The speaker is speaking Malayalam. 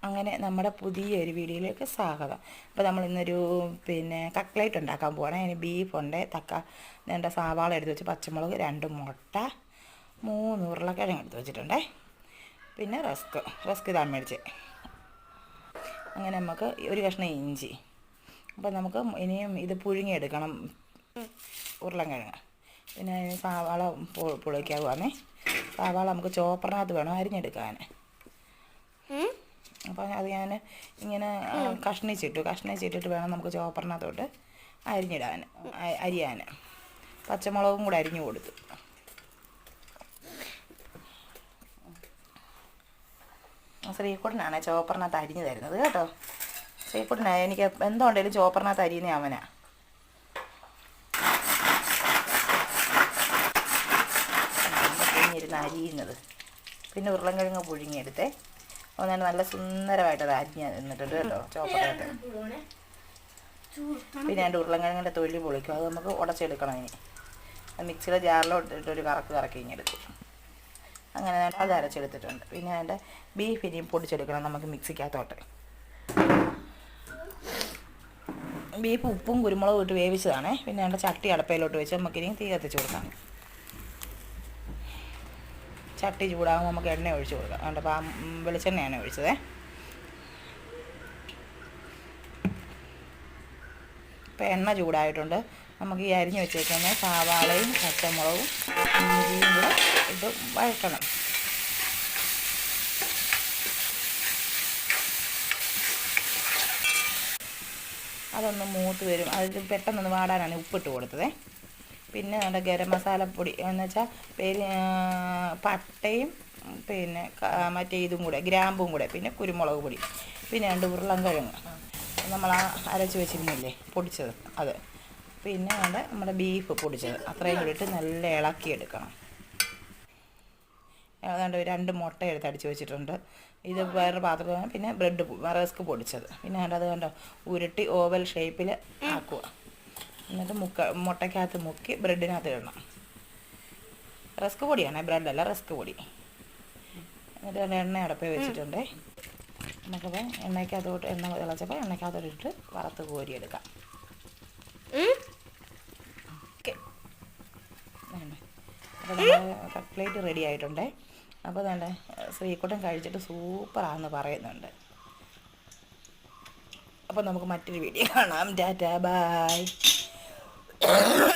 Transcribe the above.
അങ്ങനെ നമ്മുടെ പുതിയൊരു വീഡിയോയിലേക്ക് സ്വാഗതം. അപ്പോൾ നമ്മൾ ഇന്നൊരു കട്ട്ലേറ്റ് ഉണ്ടാക്കാൻ പോവാണ്. അതിന് ബീഫുണ്ട്, വേണ്ട സവാള എടുത്ത് വെച്ച്, പച്ചമുളക്, 2 മുട്ട, 3 ഉരുളക്കിഴങ്ങ് എടുത്ത് വെച്ചിട്ടുണ്ട്, പിന്നെ റസ്ക് ഇതാ മേടിച്ച്. അങ്ങനെ നമുക്ക് ഒരു കഷ്ണം ഇഞ്ചി. അപ്പോൾ നമുക്ക് ഇനിയും ഇത് പുഴുങ്ങിയെടുക്കണം ഉരുളക്കിഴങ്ങ്. പിന്നെ അതിന് സവാള പൊളിക്കാവുന്നേ. സവാള നമുക്ക് ചോപ്പറിനകത്ത് വേണം അരിഞ്ഞെടുക്കാൻ. അപ്പോൾ അത് ഞാൻ ഇങ്ങനെ കഷ്ണിച്ചിട്ടിട്ട് വേണം നമുക്ക് ചോപ്പറിനകത്തോട്ട് അരിയാൻ. പച്ചമുളകും കൂടെ അരിഞ്ഞു കൊടുത്തു. ശ്രീക്കുട്ടനാണ് ചോപ്പറിനകത്ത് അരിഞ്ഞു തരുന്നത് കേട്ടോ. ശ്രീക്കുട്ടനാണ് എനിക്ക് എന്തുകൊണ്ടേലും ചോപ്പറിനകത്ത് അരിയുന്ന അവനാ. പുഴുങ്ങിയിരുന്ന് അരിയുന്നത്. പിന്നെ ഉരുളക്കിഴങ്ങ് പുഴുങ്ങിയെടുത്തേ. ഒന്നാണ് നല്ല സുന്ദരമായിട്ട് അത് അരിഞ്ഞ് നിന്നിട്ടുണ്ട് കേട്ടോ ചോപ്പറിനകത്ത്. പിന്നെ എൻ്റെ ഉരുളക്കിഴങ്ങിൻ്റെ തൊലി പൊളിക്കും. അത് നമുക്ക് ഉടച്ചെടുക്കണം. ഇനി മിക്സിയുടെ ജാറിലോട്ട് ഇട്ടൊരു കറക്കി ഇങ്ങെടുക്കും. അങ്ങനെ അത് അരച്ചെടുത്തിട്ടുണ്ട്. പിന്നെ അതിൻ്റെ ബീഫ് ഇനിയും പൊടിച്ചെടുക്കണം നമുക്ക് മിക്സിക്കകത്തോട്ട്. ബീഫ് ഉപ്പും കുരുമുളകും ഇട്ട് വേവിച്ചതാണേ. പിന്നെ അതിൻ്റെ ചട്ടി അടപ്പയിലോട്ട് വെച്ച് നമുക്കിനി തീ കത്തിച്ച് കൊടുക്കാം. ചട്ടി ചൂടാകുമ്പോൾ നമുക്ക് എണ്ണ ഒഴിച്ച് കൊടുക്കാം. അതുകൊണ്ട് വെളിച്ചെണ്ണയാണ് ഒഴിച്ചത്. ഇപ്പോൾ എണ്ണ ചൂടായിട്ടുണ്ട്. നമുക്ക് ഈ അരിഞ്ഞ് വെച്ചേക്കുന്ന സവാളയും പച്ചമുളകും ഇഞ്ചിയും കൂടെ ഇട്ട് വഴറ്റണം. അതൊന്ന് മൂത്ത് വരും. അത് പെട്ടെന്നൊന്ന് വാടാനാണ് ഉപ്പിട്ട് കൊടുത്തത്. പിന്നെ നമ്മുടെ ഗരം മസാലപ്പൊടി എന്ന് വെച്ചാൽ പട്ടയും പിന്നെ മറ്റേ ഇതും കൂടെ ഗ്രാമ്പും കൂടെ, പിന്നെ കുരുമുളക് പൊടി, പിന്നെ 2 ഉരുളക്കിഴങ്ങ് നമ്മൾ അരച്ച് വെച്ചിരുന്നില്ലേ പൊടിച്ചത് അത്, പിന്നെ നമ്മുടെ ബീഫ് പൊടിച്ചത്, അത്രയും കൂടി ഇട്ട് നല്ല ഇളക്കിയെടുക്കണം. ഏതാണ്ട് 2 മുട്ട എടുത്ത് അടിച്ച് വെച്ചിട്ടുണ്ട്. ഇത് വേറൊരു പാത്രത്തിൽ. പിന്നെ റസ്ക് പൊടിച്ചത്. പിന്നെ അത് കണ്ടോ ഉരുട്ടി ഓവൽ ഷേപ്പിൽ ആക്കുക. എന്നിട്ട് മുട്ടയ്ക്കകത്ത് മുക്കി ബ്രെഡിനകത്ത് ഇടണം. റസ്ക് പൊടിയാണ്, ബ്രെഡല്ല, റസ്ക് പൊടി. എന്നിട്ട് എണ്ണ അടപ്പേ വെച്ചിട്ടുണ്ട്. നമുക്കപ്പോൾ എണ്ണ തിളച്ചപ്പോൾ എണ്ണയ്ക്കകത്തോട്ട് ഇട്ട് വറുത്ത് കോരിയെടുക്കാം. അപ്പോൾ നമ്മുടെ കട്ട്ലേറ്റ് റെഡി ആയിട്ടുണ്ട്. അപ്പോൾ നല്ല ശ്രീക്കുട്ടൻ കഴിച്ചിട്ട് സൂപ്പറാണെന്ന് പറയുന്നുണ്ട്. അപ്പോൾ നമുക്ക് മറ്റൊരു വീഡിയോ കാണാം. Tata bye.